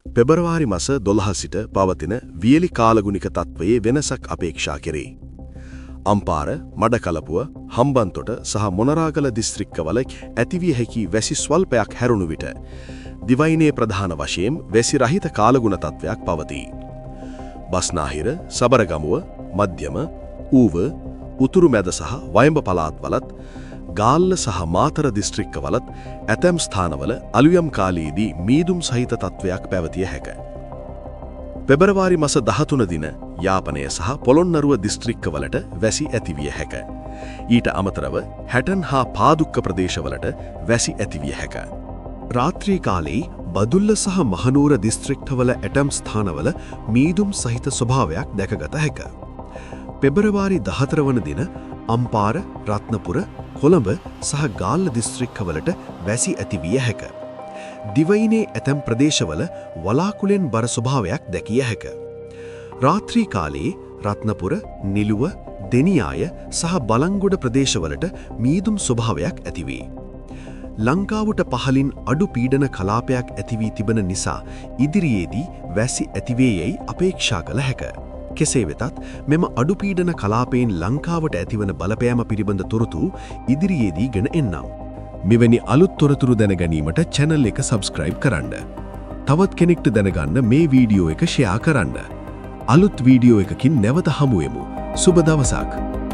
පෙබරවාරි මාස 12 සිට පවතින වියලි කාලගුණික තත්ත්වයේ වෙනසක් අපේක්ෂා කෙරේ. අම්පාර, මඩකලපුව, හම්බන්තොට සහ මොනරාගල දිස්ත්‍රික්කවල ඇතිවිය හැකි වැසි ස්වල්පයක් හැරුණු විට දිවයිනේ ප්‍රධාන වශයෙන් වැසි රහිත කාලගුණ තත්ත්වයක් පවතී. බස්නාහිර, සබරගමුව, මධ්‍යම, ඌව, උතුරු මැද සහ වයඹ පළාත්වලත් ගාල්ල සහ මාතර දිස්ත්‍රික්කවලත් ඇතැම් ස්ථානවල අලුයම් කාලයේදී මීදුම් සහිත තත්ත්වයක් පැවතිය හැක. පෙබරවාරි මාස 13 දින යාපනය සහ පොළොන්නරුව දිස්ත්‍රික්කවලට වැසි ඇතිවිය හැක. ඊට අමතරව හැටන් හා පාදුක්ක ප්‍රදේශවලට වැසි ඇතිවිය හැක. රාත්‍රී කාලයේ බදුල්ල සහ මහනුවර දිස්ත්‍රික්කවල ඇතැම් ස්ථානවල මීදුම් සහිත ස්වභාවයක් දැකගත හැක. පෙබරවාරි 14 වන දින අම්පාර, රත්නපුර, කොළඹ සහ ගාල්ල දිස්ත්‍රික්කවලට වැසි ඇතිවිය හැක. දිවයිනේ ඇතැම් ප්‍රදේශවල වලාකුළෙන් බර ස්වභාවයක් දැකිය හැක. රාත්‍රී කාලයේ රත්නපුර, නිලුව, දෙනියාය සහ බලංගොඩ ප්‍රදේශවලට මීදුම් ස්වභාවයක් ඇතිවේ. ලංකාවට පහලින් අඩු පීඩන කලාපයක් ඇතිවී තිබෙන නිසා ඉදිරියේදී වැසි ඇතිවේයයි අපේක්ෂා කළ හැක. කෙසේ වෙතත් මෙම අඩුපීඩන කලාපයෙන් ලංකාවට ඇතිවන බලපෑම පිළිබඳ තොරතුරු ඉදිරියේදී ගෙන එන්නම්. මෙවැනි අලුත් තොරතුරු දැනගැනීමට channel එක subscribe කරන්න. තවත් කෙනෙක්ට දැනගන්න මේ වීඩියෝ එක share කරන්න. අලුත් වීඩියෝ එකකින් නැවත හමු වෙමු. සුබ දවසක්.